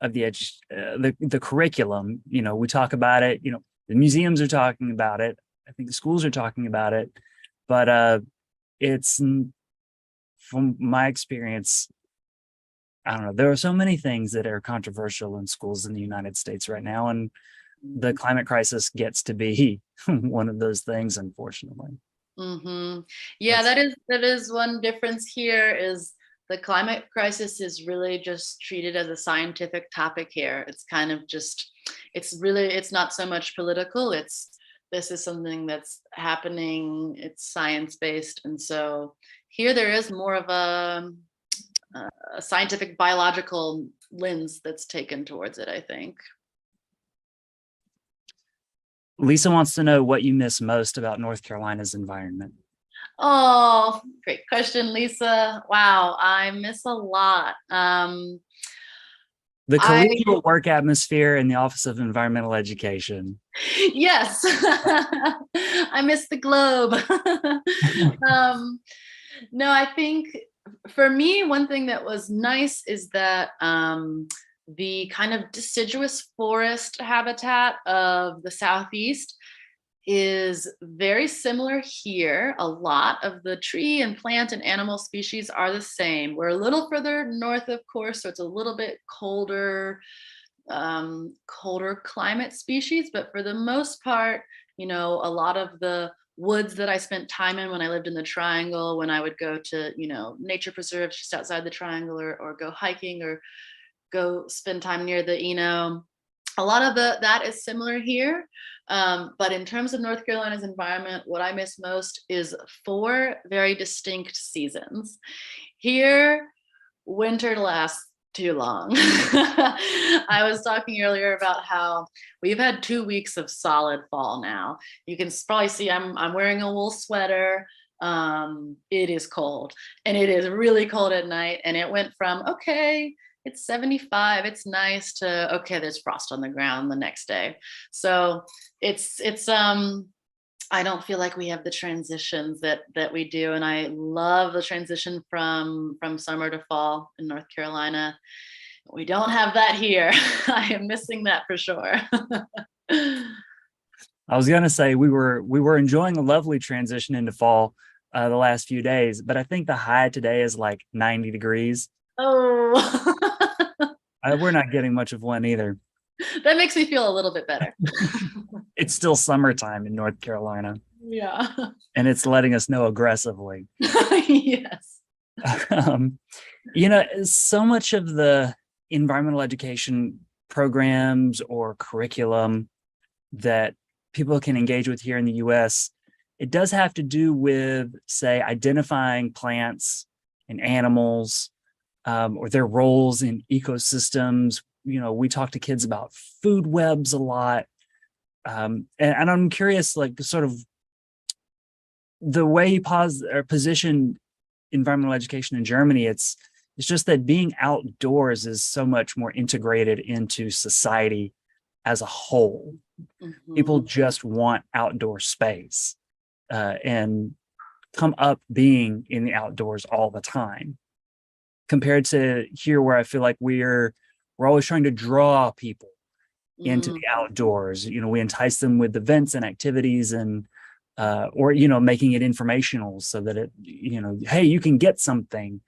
of the curriculum. We talk about it, The museums are talking about it. I think the schools are talking about it, but it's, from my experience, I don't know. There are so many things that are controversial in schools in the United States right now, and the climate crisis gets to be one of those things, unfortunately. Mm-hmm. Yeah, that is one difference here is the climate crisis is really just treated as a scientific topic here. It's kind of just, it's not so much political. This is something that's happening. It's science-based. And so here there is more of a scientific biological lens that's taken towards it, I think. Lisa wants to know what you miss most about North Carolina's environment. Oh, great question, Lisa. Wow, I miss a lot. The collegial work atmosphere in the Office of Environmental Education. Yes, I miss the globe. No, I think for me, one thing that was nice is that the kind of deciduous forest habitat of the Southeast is very similar here. A lot of the tree and plant and animal species are the same. We're a little further north, of course, so it's a little bit colder, colder climate species, but for the most part, you know, a lot of the woods that I spent time in when I lived in the Triangle, when I would go to, you know, nature preserves just outside the Triangle, or go hiking, or go spend time near the Eno. A lot of that is similar here. But in terms of North Carolina's environment, what I miss most is 4 very distinct seasons. Here, winter lasts too long. I was talking earlier about how we've had 2 weeks of solid fall now. You can probably see I'm wearing a wool sweater. It is cold, and it is really cold at night. And it went from, okay, it's 75, it's nice, to, okay, there's frost on the ground the next day. So it's I don't feel like we have the transitions that we do, and I love the transition from summer to fall in North Carolina. We don't have that here. I am missing that for sure. I was gonna say we were enjoying a lovely transition into fall the last few days, but I think the high today is like 90 degrees. Oh, We're not getting much of one either. that makes me feel a little bit better. It's still summertime in North Carolina. Yeah. And it's letting us know aggressively. Yes. You know, so much of the environmental education programs or curriculum that people can engage with here in the US, it does have to do with, say, identifying plants and animals, or their roles in ecosystems. You know, we talk to kids about food webs a lot. And I'm curious, like, sort of the way you position environmental education in Germany. It's just that being outdoors is so much more integrated into society as a whole. Mm-hmm. People just want outdoor space and come up being in the outdoors all the time, compared to here, where I feel like we're always trying to draw people into the outdoors. You know, we entice them with events and activities, and or, you know, making it informational so that it, you know, hey, you can get something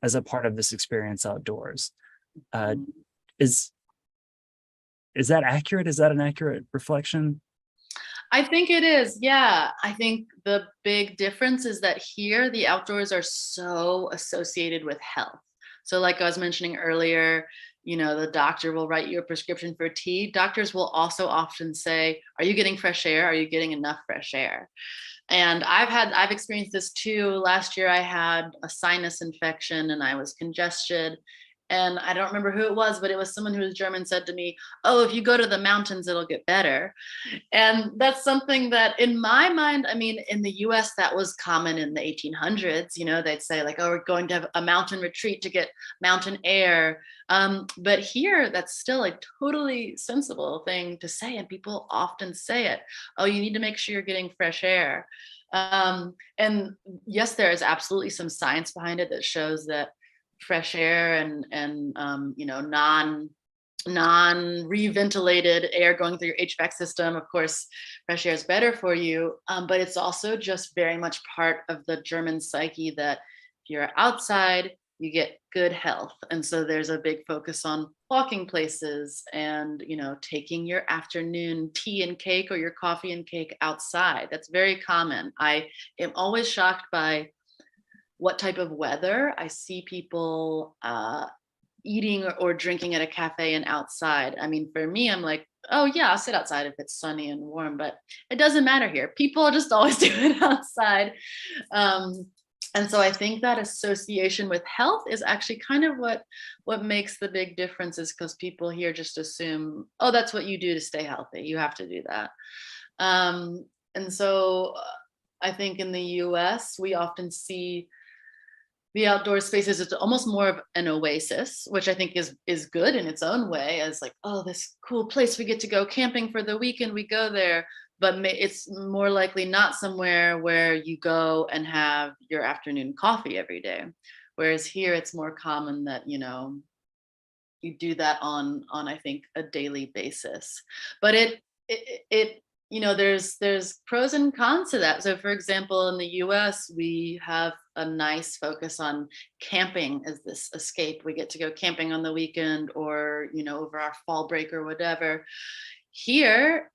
as a part of this experience outdoors. Is that accurate? Is that an accurate reflection? I think it is. Yeah. I think the big difference is that here the outdoors are so associated with health. So like I was mentioning earlier, you know, the doctor will write you a prescription for tea. Doctors will also often say, are you getting fresh air? Are you getting enough fresh air? And I've experienced this too. Last year I had a sinus infection and I was congested. And I don't remember who it was, but it was someone who was German, said to me, oh, if you go to the mountains, it'll get better. And that's something that in my mind, I mean, in the US, that was common in the 1800s. You know, they'd say like, oh, we're going to have a mountain retreat to get mountain air. But here, that's still a totally sensible thing to say. And people often say it. Oh, you need to make sure you're getting fresh air. And yes, there is absolutely some science behind it that shows that fresh air and you know, non-reventilated air going through your HVAC system. Of course, fresh air is better for you, but it's also just very much part of the German psyche that if you're outside, you get good health. And so there's a big focus on walking places and, you know, taking your afternoon tea and cake or your coffee and cake outside. That's very common. I am always shocked by what type of weather I see people eating or drinking at a cafe and outside. I mean, for me, I'm like, oh yeah, I'll sit outside if it's sunny and warm, but it doesn't matter here. People just always do it outside. And so I think that association with health is actually kind of what makes the big difference, is because people here just assume, oh, that's what you do to stay healthy. You have to do that. And so I think in the US, we often see the outdoor spaces, it's almost more of an oasis, which I think is good in its own way, as like, oh, this cool place, we get to go camping for the weekend, we go there. But it's more likely not somewhere where you go and have your afternoon coffee every day. Whereas here, it's more common that, you know, you do that on I think a daily basis. But it you know, there's pros and cons to that. So for example, in the US, we have a nice focus on camping as this escape. We get to go camping on the weekend, or, you know, over our fall break or whatever. Here,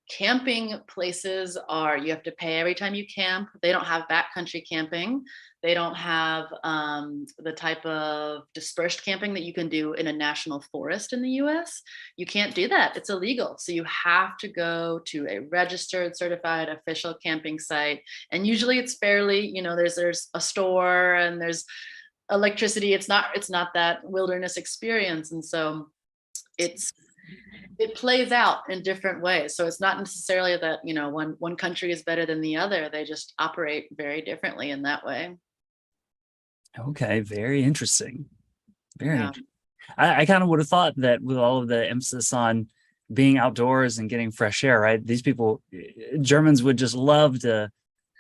camping places are, you have to pay every time you camp. They don't have backcountry camping. They don't have the type of dispersed camping that you can do in a national forest in the US. You can't do that. It's illegal. So you have to go to a registered, certified, official camping site. And usually it's fairly, you know, there's a store and there's electricity. It's not that wilderness experience. And so it plays out in different ways. So it's not necessarily that, you know, one country is better than the other. They just operate very differently in that way. Okay, very interesting. Very interesting. I kind of would have thought that with all of the emphasis on being outdoors and getting fresh air, right? These people, Germans would just love to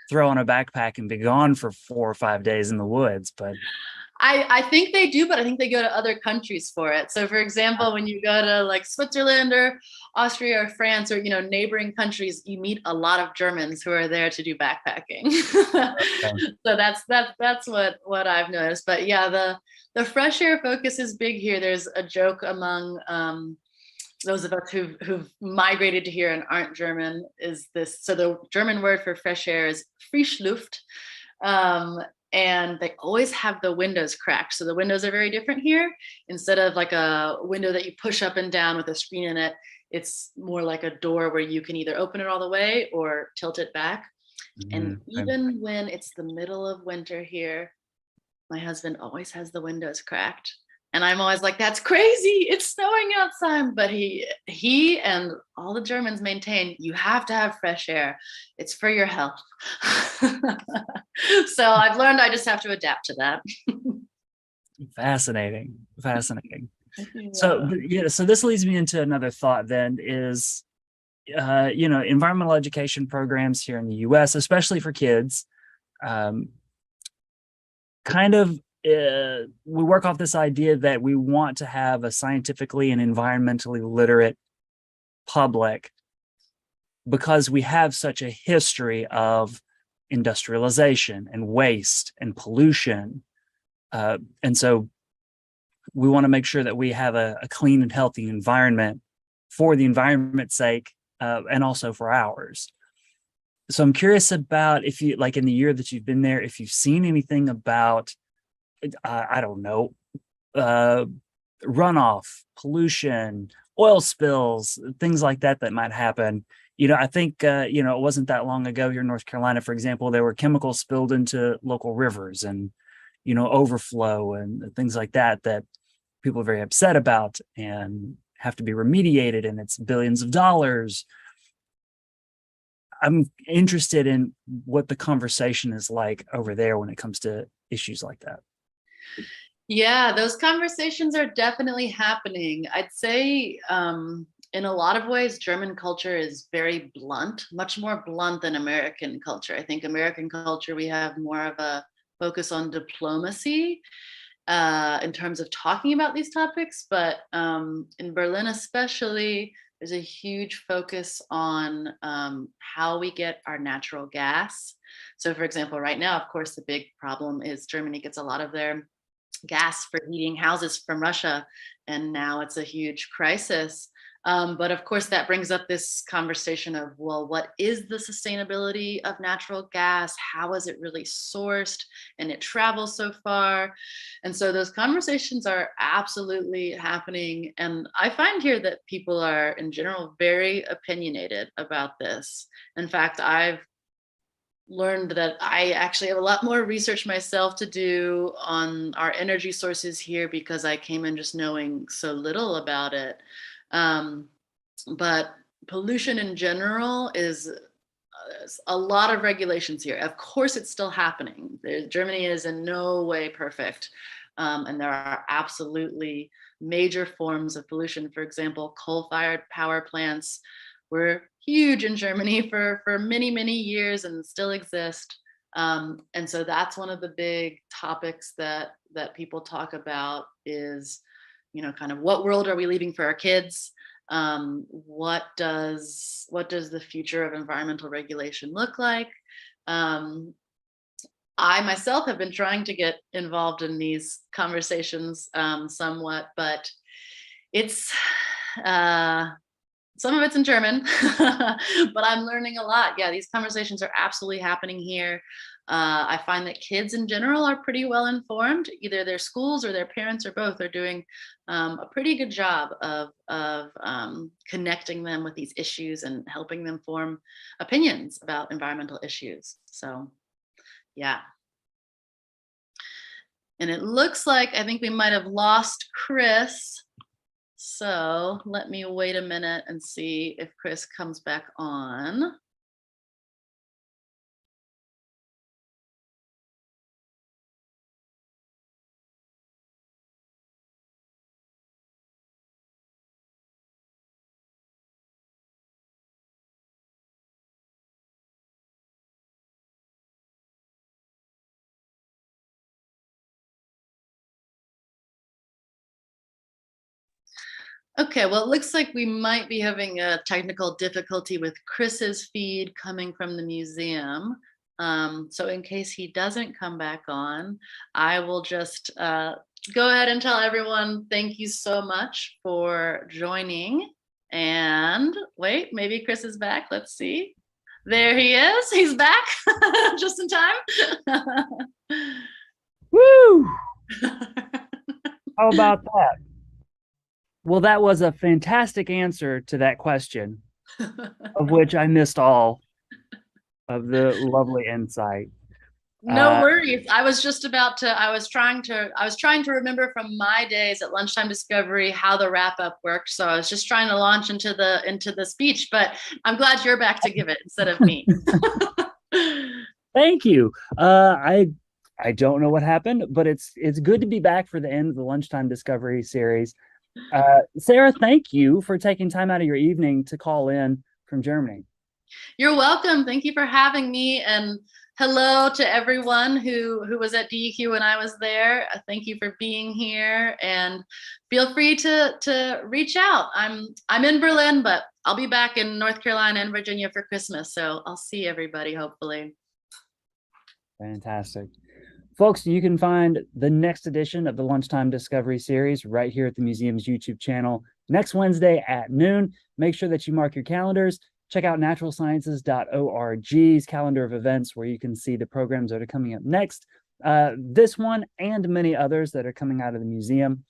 throw on a backpack and be gone for 4 or 5 days in the woods, but I think they do, but I think they go to other countries for it. So for example, when you go to like Switzerland or Austria or France or, you know, neighboring countries, you meet a lot of Germans who are there to do backpacking. So that's what I've noticed. But yeah, the fresh air focus is big here. There's a joke among those of us who've migrated to here and aren't German, is this. So the German word for fresh air is Frischluft. And they always have the windows cracked. So the windows are very different here. Instead of like a window that you push up and down with a screen in it, it's more like a door where you can either open it all the way or tilt it back. And even when it's the middle of winter here, my husband always has the windows cracked. And I'm always like, that's crazy. It's snowing outside. But he and all the Germans maintain, you have to have fresh air. It's for your health. So I've learned I just have to adapt to that. Fascinating. Yeah. So this leads me into another thought then is, you know, environmental education programs here in the US, especially for kids, we work off this idea that we want to have a scientifically and environmentally literate public because we have such a history of industrialization and waste and pollution. And so we want to make sure that we have a clean and healthy environment for the environment's sake, and also for ours. So I'm curious about, if you, like in the year that you've been there, if you've seen anything about I don't know, runoff, pollution, oil spills, things like that might happen. You know, I think, you know, it wasn't that long ago here in North Carolina, for example, there were chemicals spilled into local rivers and, you know, overflow and things like that people are very upset about and have to be remediated, and it's billions of dollars. I'm interested in what the conversation is like over there when it comes to issues like that. Yeah, those conversations are definitely happening. I'd say in a lot of ways, German culture is very blunt, much more blunt than American culture. I think American culture, we have more of a focus on diplomacy. in terms of talking about these topics, but in Berlin especially, there's a huge focus on how we get our natural gas. So for example, right now, of course, the big problem is Germany gets a lot of their gas for heating houses from Russia, and now it's a huge crisis. But of course, that brings up this conversation of, well, what is the sustainability of natural gas? How is it really sourced? And it travels so far. And so those conversations are absolutely happening. And I find here that people are, in general, very opinionated about this. In fact, I've learned that I actually have a lot more research myself to do on our energy sources here because I came in just knowing so little about it. But pollution in general is a lot of regulations here. Of course, it's still happening. Germany is in no way perfect. And there are absolutely major forms of pollution. For example, coal-fired power plants were huge in Germany for many, many years and still exist. And so that's one of the big topics that people talk about is, kind of what world are we leaving for our kids? What does the future of environmental regulation look like? I myself have been trying to get involved in these conversations somewhat, but it's some of it's in German, but I'm learning a lot. Yeah, these conversations are absolutely happening here. I find that kids in general are pretty well informed. Either their schools or their parents or both are doing a pretty good job of connecting them with these issues and helping them form opinions about environmental issues. So, yeah. And it looks like I think we might have lost Chris. So let me wait a minute and see if Chris comes back on. Okay, well, it looks like we might be having a technical difficulty with Chris's feed coming from the museum. So in case he doesn't come back on, I will just go ahead and tell everyone thank you so much for joining. And wait, maybe Chris is back. Let's see. There he is. He's back just in time. Woo! How about that? Well, that was a fantastic answer to that question, of which I missed all of the lovely insight. No worries. I was just about to, I was trying to remember from my days at Lunchtime Discovery how the wrap up worked. So I was just trying to launch into the speech, but I'm glad you're back to give it instead of me. Thank you. I don't know what happened, but it's good to be back for the end of the Lunchtime Discovery series. Sarah, thank you for taking time out of your evening to call in from Germany. You're welcome. Thank you for having me, and hello to everyone who was at DEQ when I was there. Thank you for being here, and feel free to reach out. I'm in Berlin, but I'll be back in North Carolina and Virginia for Christmas, so I'll see everybody hopefully. Fantastic. Folks, you can find the next edition of the Lunchtime Discovery series right here at the museum's YouTube channel next Wednesday at noon. Make sure that you mark your calendars. Check out naturalsciences.org's calendar of events where you can see the programs that are coming up next, this one and many others that are coming out of the museum.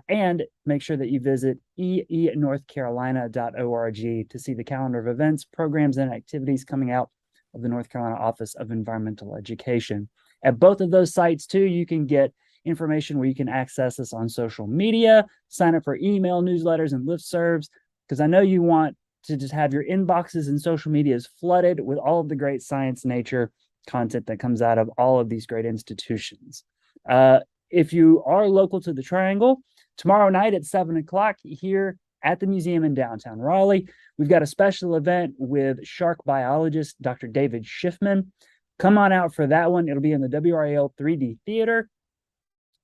And make sure that you visit eenorthcarolina.org to see the calendar of events, programs, and activities coming out of the North Carolina Office of Environmental Education. At both of those sites, too, you can get information where you can access us on social media, sign up for email newsletters and listservs, because I know you want to just have your inboxes and social medias flooded with all of the great science, nature content that comes out of all of these great institutions. If you are local to the Triangle, tomorrow night at 7 o'clock here at the museum in downtown Raleigh, we've got a special event with shark biologist Dr. David Shiffman. Come on out for that one. It'll be in the WRAL 3D Theater.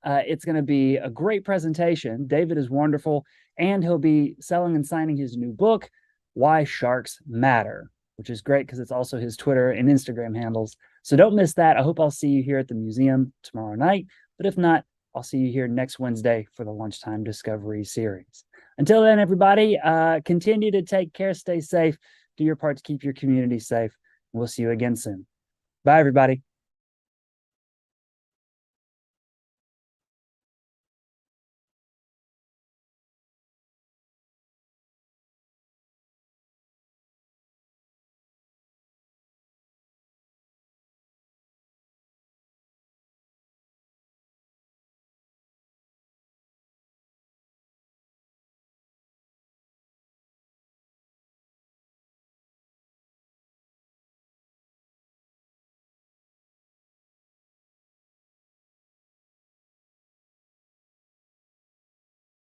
It's going to be a great presentation. David is wonderful, and he'll be selling and signing his new book, Why Sharks Matter, which is great because it's also his Twitter and Instagram handles. So don't miss that. I hope I'll see you here at the museum tomorrow night. But if not, I'll see you here next Wednesday for the Lunchtime Discovery series. Until then, everybody, continue to take care, stay safe, do your part to keep your community safe. We'll see you again soon. Bye, everybody.